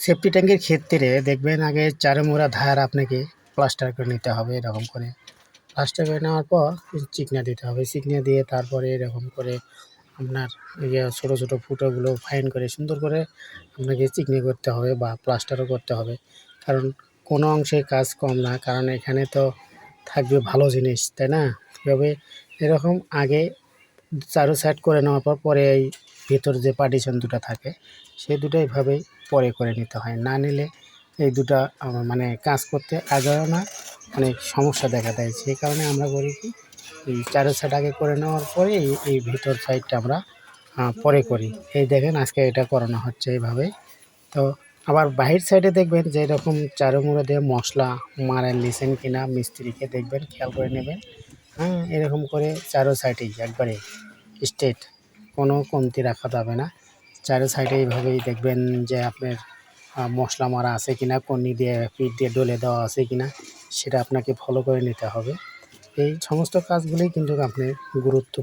Safety ট্যাঙ্কের ক্ষেত্রে দেখবেন আগে চারমুড়া ধার আপনাকে প্লাস্টার করে নিতে হবে এরকম করে। প্লাস্টার করে নেওয়ার পর চিকনা দিতে হবে। চিকনা দিয়ে তারপরে এরকম করে আপনার ছোটো ছোটো ফুটোগুলো ফাইন করে সুন্দর করে আপনাকে চিকনি করতে হবে বা প্লাস্টারও করতে হবে। কারণ কোনো অংশে কাজ কম না, কারণ এখানে তো থাকবে ভালো জিনিস, তাই না? তবে এরকম আগে চারো সাইড করে নেওয়ার পর পরে এই ভেতর যে পার্টিশন দুটো থাকে সেই দুটো এইভাবেই পরে করে নিতে হয়, না নিলে এই দুটা মানে কাজ করতে আগাও না, অনেক সমস্যা দেখা দেয়। সেই কারণে আমরা করি কি, এই চারো সাইড আগে করে নেওয়ার পরে এই ভিতর সাইডটা আমরা পরে করি। এই দেখেন আজকে এটা করানো হচ্ছে এইভাবেই। তো আবার বাহির সাইডে দেখবেন যে এরকম চারুমুড়ো দিয়ে মশলা মারেন লিছেন কিনা মিস্ত্রিকে দেখবেন, খেয়াল করে নেবেন। হ্যাঁ, এরকম করে চারো সাইডেই একবারে স্ট্রেট, কোনো কমতি রাখা যাবে না। চারো সাইডে এইভাবেই দেখবেন যে আপনার মশলা মারা আছে কিনা, কর্নি দিয়ে পিঠ দিয়ে ডলে দেওয়া আছে কিনা, সেটা আপনাকে ফলো করে নিতে হবে। এই সমস্ত কাজগুলোই কিন্তু আপনি গুরুত্ব